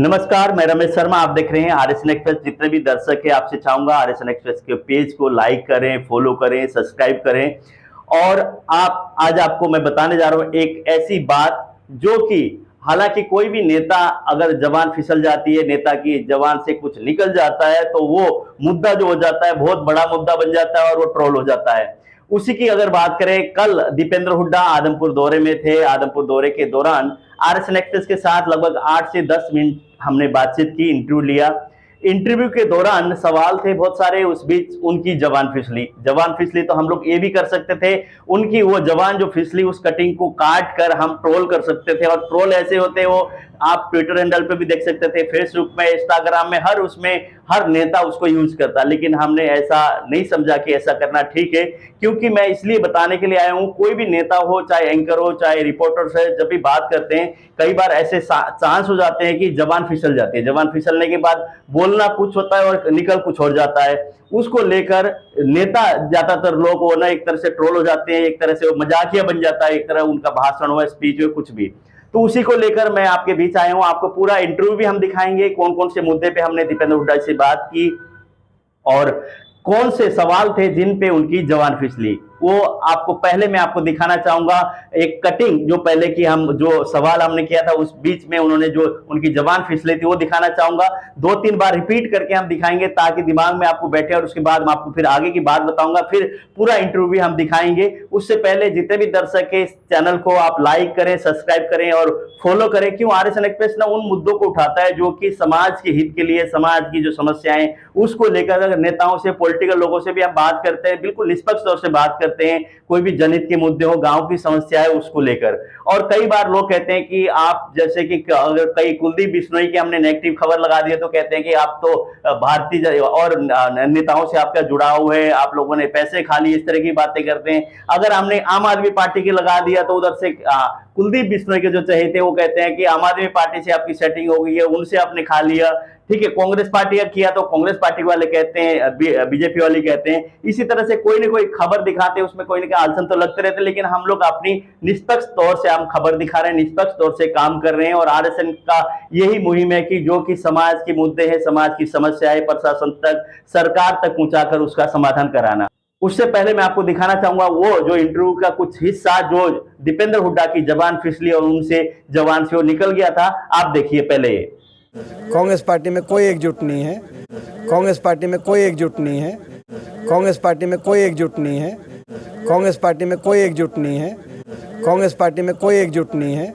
नमस्कार, मैं रमेश शर्मा। आप देख रहे हैं आरएसएन एक्सप्रेस। जितने भी दर्शक हैं, आपसे चाहूंगा आरएसएन एक्सप्रेस के पेज को लाइक करें, फॉलो करें, सब्सक्राइब करें। और आप आज आपको मैं बताने जा रहा हूं एक ऐसी बात जो कि हालांकि कोई भी नेता अगर जबान फिसल जाती है, नेता की जबान से कुछ निकल जाता है तो वो मुद्दा जो हो जाता है बहुत बड़ा मुद्दा बन जाता है और वो ट्रोल हो जाता है। उसी की अगर बात करें, कल दीपेंद्र हुड्डा आदमपुर दौरे में थे। आदमपुर दौरे के दौरान आरएसएन एक्सप्रेस के साथ लगभग 8 से 10 मिनट हमने बातचीत की, इंटरव्यू लिया। इंटरव्यू के दौरान सवाल थे बहुत सारे, उस बीच उनकी जबान फिसली तो हम लोग ये भी कर सकते थे, उनकी वो जबान जो फिसली उस कटिंग को काट कर हम ट्रोल कर सकते थे। और ट्रोल ऐसे होते हैं, वो आप ट्विटर हैंडल पे भी देख सकते थे, फेसबुक में, इंस्टाग्राम में, हर नेता उसको यूज करता। लेकिन हमने ऐसा नहीं समझा कि ऐसा करना ठीक है, क्योंकि मैं इसलिए बताने के लिए आया हूं, कोई भी नेता हो, चाहे एंकर हो, चाहे रिपोर्टर से जब भी बात करते हैं, कई बार ऐसे चांस हो जाते हैं कि जबान फिसल जाती है। जबान फिसलने के बाद बोलना कुछ होता है और निकल कुछ और जाता है। उसको लेकर नेता ज्यादातर लोग वो ना एक तरह से ट्रोल हो जाते हैं, एक तरह से वो मजाकिया बन जाता है, एक तरह उनका भाषण हो, स्पीच हो, कुछ भी। तो उसी को लेकर मैं आपके बीच आया हूं। आपको पूरा इंटरव्यू भी हम दिखाएंगे, कौन कौन से मुद्दे पे हमने दीपेंद्र हुड्डा से बात की और कौन से सवाल थे जिन पे उनकी जबान फिसली। वो आपको पहले मैं आपको दिखाना चाहूंगा एक कटिंग, जो पहले की हम जो सवाल हमने किया था उस बीच में उन्होंने जो उनकी जबान फिसली थी वो दिखाना चाहूंगा। 2-3 बार रिपीट करके हम दिखाएंगे ताकि दिमाग में आपको बैठे, और उसके बाद मैं आपको फिर आगे की बात बताऊंगा, फिर पूरा इंटरव्यू भी हम दिखाएंगे। उससे पहले जितने भी दर्शक है, इस चैनल को आप लाइक करें, सब्सक्राइब करें और फॉलो करें। क्यों? आरएसएन एक्सप्रेस ना उन मुद्दों को उठाता है जो कि समाज के हित के लिए, समाज की जो समस्याएं उसको लेकर, अगर नेताओं से, पॉलिटिकल लोगों से भी हम बात करते हैं, बिल्कुल निष्पक्ष तौर से बात करते हैं। कोई भी जनहित के मुद्दे हो, गांव की समस्या है, उसको लेकर। और कई बार लोग कहते हैं कि आप जैसे कि अगर कई कुलदीप बिश्नोई की हमने नेगेटिव खबर लगा दी है तो कहते हैं कि आप तो भारतीय और नेताओं से आपका जुड़ाव है, आप लोगों ने पैसे खा लिए, इस तरह की बातें करते हैं। अगर हमने आम आदमी पार्टी की लगा दिया तो उधर से कुलदीप बिश्नोई के जो चहेते वो कहते हैं कि आम आदमी पार्टी से आपकी सेटिंग हो गई है, उनसे आपने खा लिया। ठीक है, कांग्रेस पार्टी का किया तो कांग्रेस पार्टी वाले कहते हैं, बीजेपी वाले कहते हैं। इसी तरह से कोई ना कोई खबर दिखाते हैं, उसमें कोई ना कोई आलसन तो लगते रहते हैं, लेकिन हम लोग अपनी निष्पक्ष तौर से हम खबर दिखा रहे हैं, निष्पक्ष तौर से काम कर रहे हैं। और आरएसएन का यही मुहिम है कि जो कि समाज के मुद्दे हैं, समाज की समस्या है, प्रशासन तक, सरकार तक पहुंचाकर उसका समाधान कराना। उससे पहले मैं आपको दिखाना चाहूंगा वो जो इंटरव्यू का कुछ हिस्सा जो दीपेंद्र हुड्डा की जबान फिसली और उनसे जबान से वो निकल गया था। आप देखिए पहले। कांग्रेस पार्टी में कोई एकजुट नहीं है। कांग्रेस पार्टी में कोई एकजुट नहीं है। कांग्रेस पार्टी में कोई एकजुट नहीं है। कांग्रेस पार्टी में कोई एकजुट नहीं है। कांग्रेस पार्टी में कोई एकजुट नहीं है।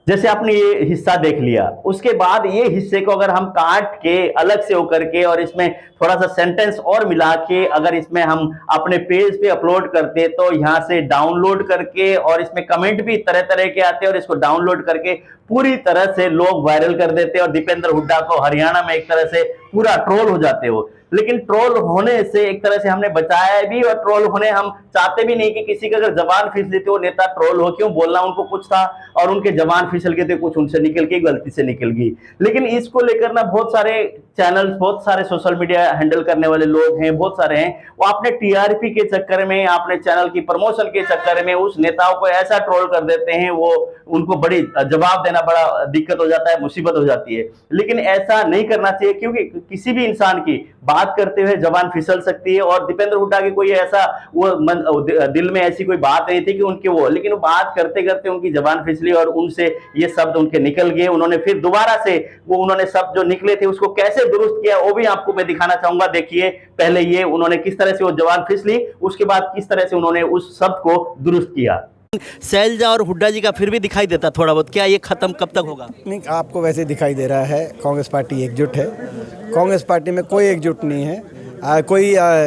जैसे आपने ये हिस्सा देख लिया, उसके बाद ये हिस्से को अगर हम काट के अलग से होकर के और इसमें थोड़ा सा सेंटेंस और मिला के अगर इसमें हम अपने पेज पे अपलोड करते तो यहाँ से डाउनलोड करके, और इसमें कमेंट भी तरह तरह के आते हैं, और इसको डाउनलोड करके पूरी तरह से लोग वायरल कर देते हैं और दीपेंद्र हुड्डा को हरियाणा में एक तरह से पूरा ट्रोल हो जाते हो। लेकिन ट्रोल होने से एक तरह से हमने बचाया भी, और ट्रोल होने हम चाहते भी नहीं कि किसी का अगर जबान फिसली थी वो नेता ट्रोल हो। क्यों? बोलना उनको कुछ था और उनके जबान फिसल गए थे, कुछ उनसे निकल गई, गलती से निकल गई। लेकिन इसको लेकर ना बहुत सारे चैनल, बहुत सारे सोशल मीडिया हैंडल करने वाले लोग हैं, बहुत सारे हैं, वो अपने टीआरपी के चक्कर में, अपने चैनल की प्रमोशन के चक्कर में उस नेताओं को ऐसा ट्रोल कर देते हैं, वो उनको बड़ी जवाब देना बड़ा दिक्कत हो जाता है, मुसीबत हो जाती है। लेकिन ऐसा नहीं करना चाहिए, क्योंकि किसी भी इंसान की बात करते हुए जबान फिसल सकती है। और दीपेंद्र हुड्डा की कोई ऐसा दिल में ऐसी कोई बात नहीं थी कि उनके वो, लेकिन वो बात करते करते उनकी जबान फिसली और उनसे ये शब्द उनके निकल गए। उन्होंने फिर दोबारा से उन्होंने शब्द जो निकले थे उसको कैसे दुरुस्त किया वो भी आपको मैं दिखाना चाहूंगा। देखिए पहले ये उन्होंने किस तरह से वो जबान फिसली, उसके बाद किस तरह से उन्होंने उस शब्द को दुरुस्त किया। शैलजा और हुड्डा जी का फिर भी दिखाई देता थोड़ा बहुत, क्या ये खत्म कब तक होगा? नहीं, आपको वैसे दिखाई दे रहा है कांग्रेस पार्टी एकजुट है। कांग्रेस पार्टी में कोई एकजुट नहीं है।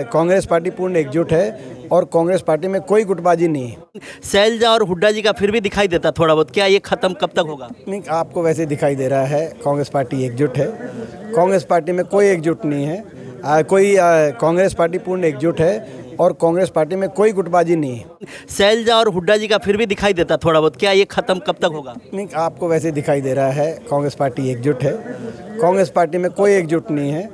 कांग्रेस पार्टी पूर्ण एकजुट है और कांग्रेस पार्टी में कोई गुटबाजी नहीं है। शैलजा और हुड्डा जी का फिर भी दिखाई देता थोड़ा बहुत, क्या ये खत्म कब तक होगा? नहीं, आपको वैसे दिखाई दे रहा है कांग्रेस पार्टी एकजुट है। कांग्रेस पार्टी में कोई एकजुट नहीं है। कांग्रेस पार्टी पूर्ण एकजुट है और कांग्रेस पार्टी में कोई गुटबाजी नहीं है। शैलजा और हुड्डा जी का फिर भी दिखाई देता थोड़ा बहुत, क्या ये खत्म कब तक होगा? नहीं, आपको वैसे दिखाई दे रहा है कांग्रेस पार्टी एकजुट है। कांग्रेस पार्टी में कोई एकजुट नहीं है।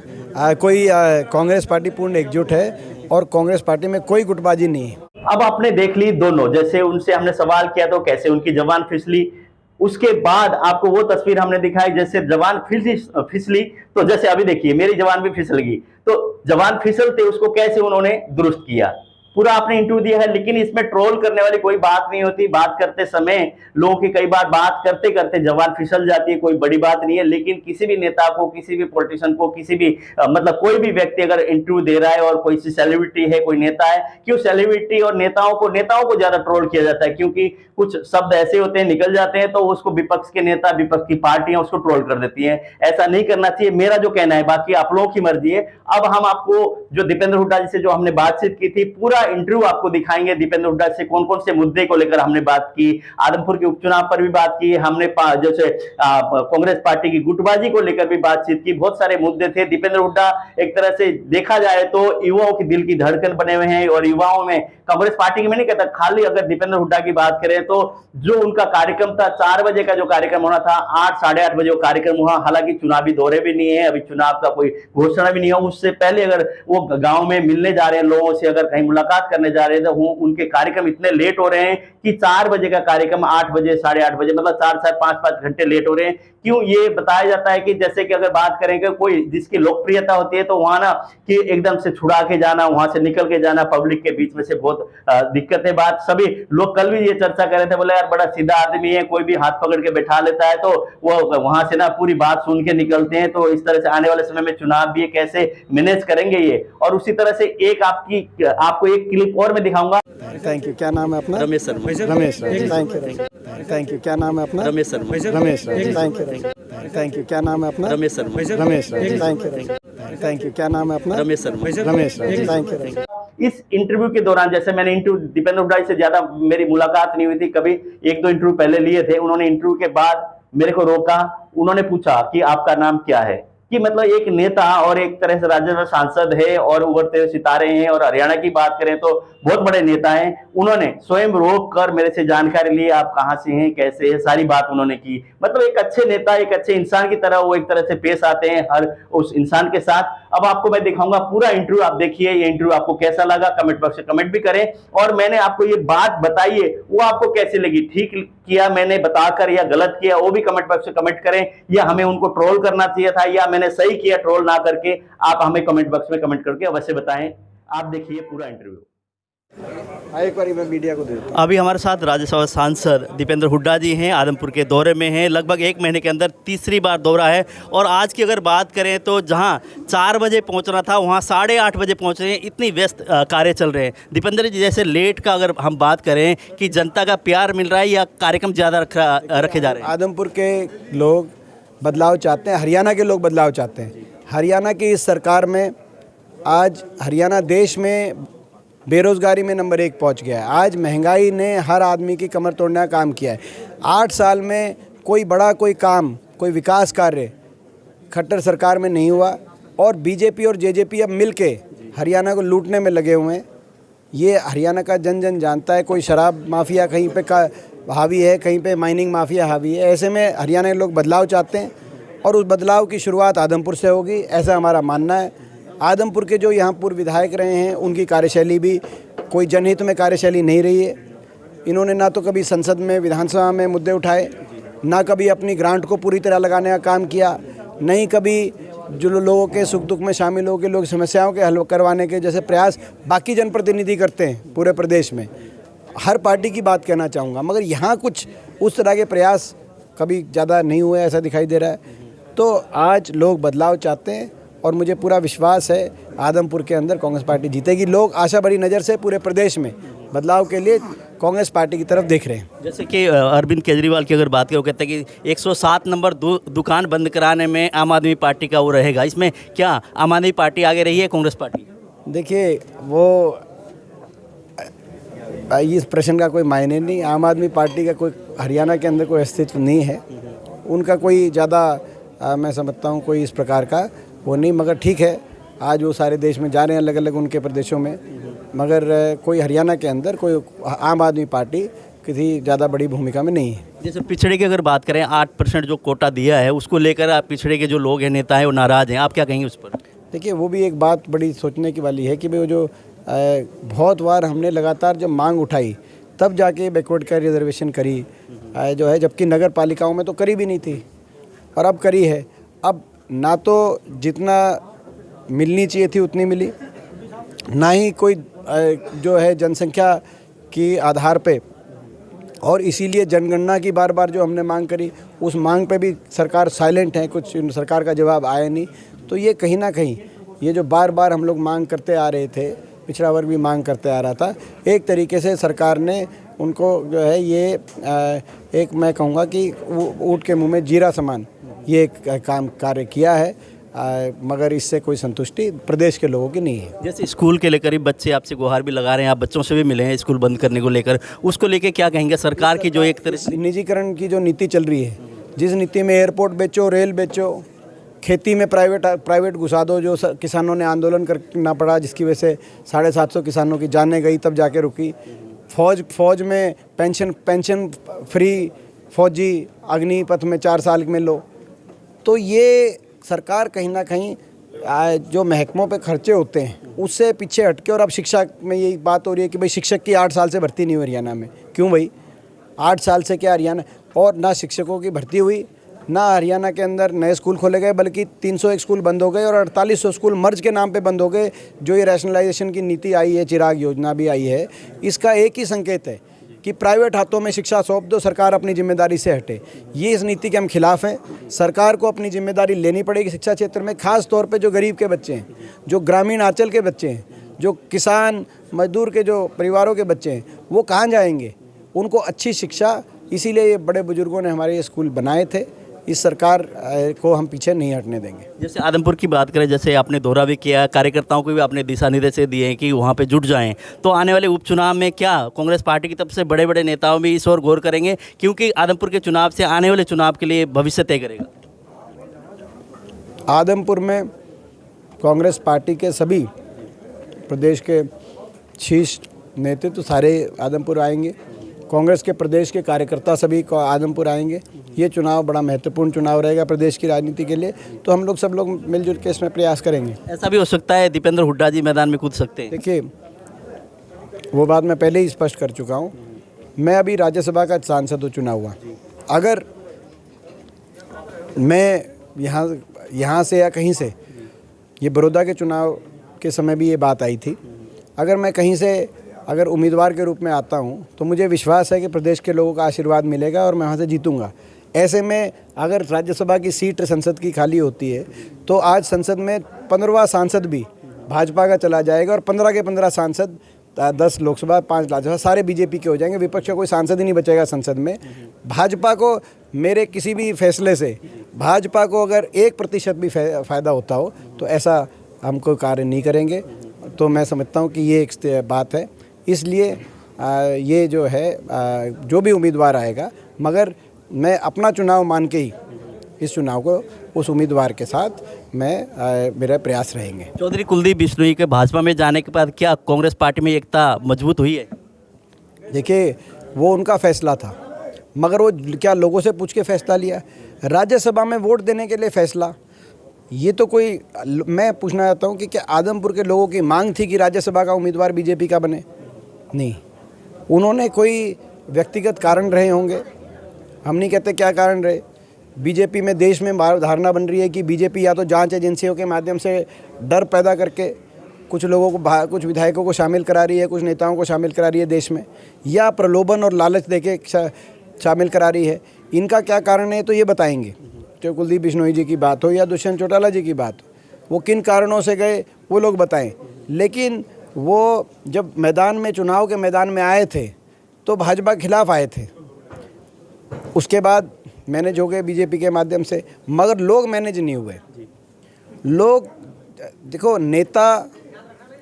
कांग्रेस पार्टी पूर्ण एकजुट है और कांग्रेस पार्टी में कोई गुटबाजी नहीं है। अब आपने देख ली दोनों, जैसे उनसे हमने सवाल किया तो कैसे उनकी जबान फिसली, उसके बाद आपको वो तस्वीर हमने दिखाई जैसे जवान फिसली, तो जैसे अभी देखिए मेरी जवान भी फिसल गई, तो जवान फिसलते उसको कैसे उन्होंने दुरुस्त किया, पूरा आपने इंटरव्यू दिया है। लेकिन इसमें ट्रोल करने वाली कोई बात नहीं होती। बात करते समय लोगों की कई बार बात करते करते जवान फिसल जाती है, कोई बड़ी बात नहीं है। लेकिन किसी भी नेता को, किसी भी पॉलिटिशियन को, किसी भी मतलब कोई भी व्यक्ति अगर इंटरव्यू दे रहा है और कोई सेलिब्रिटी है, कोई नेता है, क्यों सेलिब्रिटी और नेताओं को ज्यादा ट्रोल किया जाता है, क्योंकि कुछ शब्द ऐसे होते हैं निकल जाते हैं तो उसको विपक्ष के नेता, विपक्ष की पार्टियां उसको ट्रोल कर देती हैं। ऐसा नहीं करना चाहिए, मेरा जो कहना है, बाकी आप लोगों की मर्जी है। अब हम आपको जो दीपेंद्र हुड्डा जी से जो हमने बातचीत की थी, पूरा इंटरव्यू आपको दिखाएंगे। दीपेंद्र हुड्डा से कौन कौन से मुद्दे को लेकर हमने बात की, आदमपुर के उपचुनाव पर भी बात की हमने, जैसे कांग्रेस पार्टी की गुटबाजी को लेकर भी बातचीत की, बहुत सारे मुद्दे थे। दीपेंद्र हुड्डा एक तरह से देखा जाए तो युवाओं की दिल की धड़कन बने हुए हैं, और युवाओं में कांग्रेस पार्टी की मैं नहीं कहता, खाली अगर दीपेंद्र हुड्डा की बात करें तो जो उनका कार्यक्रम था 4 बजे का जो कार्यक्रम होना था, 8 साढ़े 8 बजे वो कार्यक्रम हुआ। हालांकि चुनावी दौरे भी नहीं है, अभी चुनाव का कोई घोषणा भी नहीं है, उससे पहले अगर वो गांव में मिलने जा रहे हैं लोगों से, अगर कहीं मुलाकात करने जा रहे हैं, तो उनके कार्यक्रम इतने लेट हो रहे हैं कि 4 बजे का कार्यक्रम 8 बजे साढ़े 8 बजे, मतलब 4 से 5 घंटे लेट हो रहे हैं। क्यों ये बताया जाता है कि जैसे कि अगर बात करेंगे कोई जिसकी लोकप्रियता होती है तो वहां ना कि एकदम से छुड़ा के जाना, वहां से निकल के जाना पब्लिक के बीच में से बहुत दिक्कत है। बात सभी लोग कल भी ये चर्चा कर रहे थे, बोले यार बड़ा सीधा आदमी है, कोई भी हाथ पकड़ के बैठा लेता है तो वो वहां से ना पूरी बात सुन के निकलते हैं। तो इस तरह से आने वाले समय में चुनाव भी है, कैसे मैनेज करेंगे ये। और उसी तरह से एक आपको एक क्लिप और मैं दिखाऊंगा। Thank you. क्या नाम है अपना? Ramesh Sharma. Ramesh, thank you. Thank you. क्या नाम है अपना? Ramesh Sharma. Ramesh, thank you. Thank you. क्या नाम है अपना? Ramesh Sharma. Ramesh, thank you. Thank you. क्या नाम है अपना? रमेश शर्मा। Ramesh, thank you. इस इंटरव्यू के दौरान, जैसे मैंने इंटरव्यू दीपेंद्र हुड्डा से ज्यादा मेरी मुलाकात नहीं हुई थी, कभी 1-2 इंटरव्यू पहले लिए थे। उन्होंने इंटरव्यू के बाद मेरे को रोका, उन्होंने पूछा कि आपका नाम क्या है, कि मतलब एक नेता और एक तरह से राज्यसभा सांसद है और उभरते हुए सितारे हैं, और हरियाणा की बात करें तो बहुत बड़े नेता हैं। उन्होंने स्वयं रोक कर मेरे से जानकारी ली, आप कहां से हैं, कैसे है, सारी बात उन्होंने की। मतलब एक अच्छे नेता, एक अच्छे इंसान की तरह वो एक तरह से पेश आते हैं हर उस इंसान के साथ। अब आपको मैं दिखाऊंगा पूरा इंटरव्यू, आप देखिए ये इंटरव्यू आपको कैसा लगा, कमेंट बॉक्स में कमेंट भी करें। और मैंने आपको ये बात बताई है वो आपको कैसी लगी, ठीक किया मैंने बताकर या गलत किया, वो भी कमेंट बॉक्स में कमेंट करें। या हमें उनको ट्रोल करना चाहिए था, या मैंने सही किया ट्रोल ना करके, आप हमें कमेंट बॉक्स में कमेंट करके अवश्य बताएं। आप देखिए पूरा इंटरव्यू। एक बार मैं मीडिया को देता हूं। अभी हमारे साथ राज्यसभा सांसद दीपेंद्र हुड्डा जी हैं, आदमपुर के दौरे में हैं। लगभग 1 महीने के अंदर तीसरी बार दौरा है। और आज की अगर बात करें तो जहां 4 बजे पहुंचना था वहां 8:30 बजे पहुंच रहे हैं, इतनी व्यस्त कार्य चल रहे हैं। दीपेंद्र जी, जैसे लेट का अगर हम बात करें कि जनता का प्यार मिल रहा है या कार्यक्रम ज़्यादा रखे जा रहे हैं? आदमपुर के लोग बदलाव चाहते हैं, हरियाणा के लोग बदलाव चाहते हैं। हरियाणा की इस सरकार में आज हरियाणा देश में बेरोज़गारी में नंबर 1 पहुंच गया है। आज महंगाई ने हर आदमी की कमर तोड़ने का काम किया है। 8 साल में कोई बड़ा कोई काम, कोई विकास कार्य खट्टर सरकार में नहीं हुआ, और बीजेपी और जेजेपी अब मिलके हरियाणा को लूटने में लगे हुए हैं। ये हरियाणा का जन जन जानता है। कोई शराब माफिया कहीं पे का हावी है, कहीं पे माइनिंग माफिया हावी है। ऐसे में हरियाणा के लोग बदलाव चाहते हैं, और उस बदलाव की शुरुआत आदमपुर से होगी, ऐसा हमारा मानना है। आदमपुर के जो यहाँ पूर्व विधायक रहे हैं उनकी कार्यशैली भी कोई जनहित में कार्यशैली नहीं रही है। इन्होंने ना तो कभी संसद में, विधानसभा में मुद्दे उठाए, ना कभी अपनी ग्रांट को पूरी तरह लगाने का काम किया, नहीं कभी जो लोगों के सुख दुख में शामिल होकर लोग समस्याओं के हल करवाने के जैसे प्रयास बाकी जनप्रतिनिधि करते हैं पूरे प्रदेश में। हर पार्टी की बात कहना चाहूँगा, मगर यहाँ कुछ उस तरह के प्रयास कभी ज़्यादा नहीं हुए, ऐसा दिखाई दे रहा है। तो आज लोग बदलाव चाहते हैं, और मुझे पूरा विश्वास है आदमपुर के अंदर कांग्रेस पार्टी जीतेगी। लोग आशा भरी नज़र से पूरे प्रदेश में बदलाव के लिए कांग्रेस पार्टी की तरफ देख रहे हैं। जैसे कि अरविंद केजरीवाल की अगर बात करें, वो कहते हैं कि 107 नंबर दुकान बंद कराने में आम आदमी पार्टी का वो रहेगा। इसमें क्या आम आदमी पार्टी आगे रही है, कांग्रेस पार्टी? देखिए, वो इस प्रश्न का कोई मायने नहीं। आम आदमी पार्टी का कोई हरियाणा के अंदर कोई अस्तित्व नहीं है। उनका कोई ज़्यादा मैं समझता हूँ कोई इस प्रकार का वो नहीं। मगर ठीक है, आज वो सारे देश में जा रहे हैं, अलग अलग उनके प्रदेशों में, मगर कोई हरियाणा के अंदर कोई आम आदमी पार्टी किसी ज़्यादा बड़ी भूमिका में नहीं है। जैसे पिछड़े की अगर बात करें, 8% जो कोटा दिया है उसको लेकर पिछड़े के जो लोग हैं, नेता हैं, वो नाराज़ हैं। आप क्या कहेंगे उस पर? देखिए, वो भी एक बात बड़ी सोचने की वाली है कि वो जो बहुत बार हमने लगातार जब मांग उठाई तब जाके बैकवर्ड का रिजर्वेशन करी जो है, जबकि नगर पालिकाओं में तो करी भी नहीं थी और अब करी है। अब ना तो जितना मिलनी चाहिए थी उतनी मिली, ना ही कोई जो है जनसंख्या की आधार पे, और इसीलिए जनगणना की बार बार जो हमने मांग करी उस मांग पे भी सरकार साइलेंट है, कुछ सरकार का जवाब आया नहीं। तो ये कहीं ना कहीं ये जो बार बार हम लोग मांग करते आ रहे थे, पिछड़ा वर्ग भी मांग करते आ रहा था, एक तरीके से सरकार ने उनको जो है ये एक मैं कहूँगा कि ऊँट के मुंह में जीरा समान ये एक काम कार्य किया है, मगर इससे कोई संतुष्टि प्रदेश के लोगों की नहीं है। जैसे स्कूल के लेकर ही बच्चे आपसे गुहार भी लगा रहे हैं, आप बच्चों से भी मिले हैं स्कूल बंद करने को लेकर, उसको लेकर क्या कहेंगे? सरकार की जो एक तरह से निजीकरण की जो नीति चल रही है, जिस नीति में एयरपोर्ट बेचो, रेल बेचो, खेती में प्राइवेट घुसा दो, जो किसानों ने आंदोलन करना पड़ा, जिसकी वजह से 750 किसानों की जानें गई, तब जाके रुकी। फौज में पेंशन फ्री फौजी अग्निपथ में 4 साल में लो। तो ये सरकार कहीं ना कहीं जो महकमों पे खर्चे होते हैं उससे पीछे हटके, और अब शिक्षा में यही बात हो रही है कि भाई शिक्षक की 8 साल से भर्ती नहीं हुई हरियाणा में। क्यों भाई? 8 साल से क्या हरियाणा, और ना शिक्षकों की भर्ती हुई, ना हरियाणा के अंदर नए स्कूल खोले गए, बल्कि 301 स्कूल बंद हो गए और 4800 स्कूल मर्ज के नाम पे बंद हो गए। जो ये रैशनलाइजेशन की नीति आई है, चिराग योजना भी आई है, इसका एक ही संकेत है कि प्राइवेट हाथों में शिक्षा सौंप दो, सरकार अपनी जिम्मेदारी से हटे। ये इस नीति के हम खिलाफ हैं। सरकार को अपनी जिम्मेदारी लेनी पड़ेगी शिक्षा क्षेत्र में, खास तौर पे जो गरीब के बच्चे हैं, जो ग्रामीण आंचल के बच्चे हैं, जो किसान मजदूर के जो परिवारों के बच्चे हैं, वो कहाँ जाएंगे? उनको अच्छी शिक्षा, इसीलिए ये बड़े बुजुर्गों ने हमारे ये स्कूल बनाए थे। इस सरकार को हम पीछे नहीं हटने देंगे। जैसे आदमपुर की बात करें, जैसे आपने दौरा भी किया, कार्यकर्ताओं को भी आपने दिशा निर्देश दिए हैं कि वहाँ पे जुट जाएं, तो आने वाले उपचुनाव में क्या कांग्रेस पार्टी की तरफ से बड़े बड़े नेताओं भी इस ओर गौर करेंगे, क्योंकि आदमपुर के चुनाव से आने वाले चुनाव के लिए भविष्य तय करेगा? आदमपुर में कांग्रेस पार्टी के सभी प्रदेश के शीर्ष नेतृत्व सारे आदमपुर आएंगे। कांग्रेस के प्रदेश के कार्यकर्ता सभी को आदमपुर आएंगे। ये चुनाव बड़ा महत्वपूर्ण चुनाव रहेगा प्रदेश की राजनीति के लिए, तो हम लोग सब लोग मिलजुल के इसमें प्रयास करेंगे। ऐसा भी हो सकता है दीपेंद्र हुड्डा जी मैदान में कूद सकते हैं? देखिए, वो बात मैं पहले ही स्पष्ट कर चुका हूँ। मैं अभी राज्यसभा का सांसद चुना हुआ, अगर मैं यहाँ से या कहीं से, ये बड़ौदा के चुनाव के समय भी ये बात आई थी, अगर मैं कहीं से अगर उम्मीदवार के रूप में आता हूँ तो मुझे विश्वास है कि प्रदेश के लोगों का आशीर्वाद मिलेगा और मैं वहाँ से जीतूँगा। ऐसे में अगर राज्यसभा की सीट संसद की खाली होती है तो आज संसद में 15वां सांसद भी भाजपा का चला जाएगा और 15 के 15 सांसद, 10 लोकसभा, 5 राज्यसभा सारे बीजेपी के हो जाएंगे। विपक्ष का कोई सांसद ही नहीं बचेगा संसद में। भाजपा को मेरे किसी भी फैसले से भाजपा को अगर 1% भी फ़ायदा होता हो तो ऐसा हम कोई कार्य नहीं करेंगे। तो मैं समझता हूँ कि ये एक बात है, इसलिए ये जो है जो भी उम्मीदवार आएगा, मगर मैं अपना चुनाव मान के ही इस चुनाव को उस उम्मीदवार के साथ मेरा प्रयास रहेंगे। चौधरी कुलदीप बिश्नोई के भाजपा में जाने के बाद क्या कांग्रेस पार्टी में एकता मजबूत हुई है? देखिए, वो उनका फैसला था, मगर वो क्या लोगों से पूछ के फैसला लिया? राज्यसभा में वोट देने के लिए फैसला, ये तो कोई, मैं पूछना चाहता हूँ कि क्या आदमपुर के लोगों की मांग थी कि राज्यसभा का उम्मीदवार बीजेपी का बने? नहीं, उन्होंने कोई व्यक्तिगत कारण रहे होंगे, हम नहीं कहते क्या कारण रहे। बीजेपी में देश में धारणा बन रही है कि बीजेपी या तो जांच एजेंसियों के माध्यम से डर पैदा करके कुछ लोगों को, कुछ विधायकों को शामिल करा रही है, कुछ नेताओं को शामिल करा रही है देश में, या प्रलोभन और लालच देके शामिल करा रही है। इनका क्या कारण है तो ये बताएंगे। चाहे कुलदीप बिश्नोई जी की बात हो या दुष्यंत चौटाला जी की बात हो, वो किन कारणों से गए वो लोग बताएं। लेकिन वो जब मैदान में, चुनाव के मैदान में आए थे तो भाजपा के खिलाफ आए थे, उसके बाद मैनेज हो गए बीजेपी के माध्यम से, मगर लोग मैनेज नहीं हुए। लोग, देखो, नेता,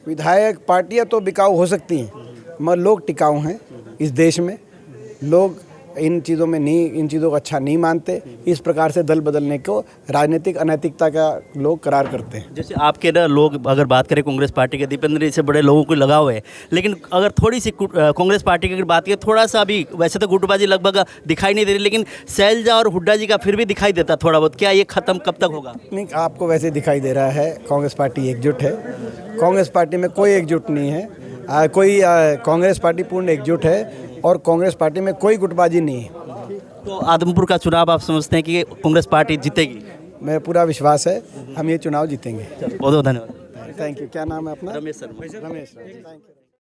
विधायक, पार्टियां तो बिकाऊ हो सकती हैं, मगर लोग टिकाऊ हैं इस देश में। लोग इन चीज़ों में नहीं, इन चीज़ों को अच्छा नहीं मानते। इस प्रकार से दल बदलने को राजनीतिक अनैतिकता का लोग करार करते हैं। जैसे आपके ना लोग अगर बात करें कांग्रेस पार्टी के, दीपेंद्र जी से बड़े लोगों को लगाव है, लेकिन अगर थोड़ी सी कांग्रेस पार्टी की अगर बात करें, थोड़ा सा अभी वैसे तो गुटबाजी लगभग दिखाई नहीं दे रही, लेकिन शैलजा और हुड्डा जी का फिर भी दिखाई देता थोड़ा बहुत। क्या ये ख़त्म कब तक होगा? नहीं, आपको वैसे दिखाई दे रहा है कांग्रेस पार्टी एकजुट है। कांग्रेस पार्टी में कोई एकजुट नहीं है, कांग्रेस पार्टी पूर्ण एकजुट है और कांग्रेस पार्टी में कोई गुटबाजी नहीं है। तो आदमपुर का चुनाव आप समझते हैं कि कांग्रेस पार्टी जीतेगी? मैं पूरा विश्वास है हम ये चुनाव जीतेंगे। बहुत बहुत धन्यवाद। Thank you. क्या नाम है अपना? रमेश शर्मा। रमेश। Thank you.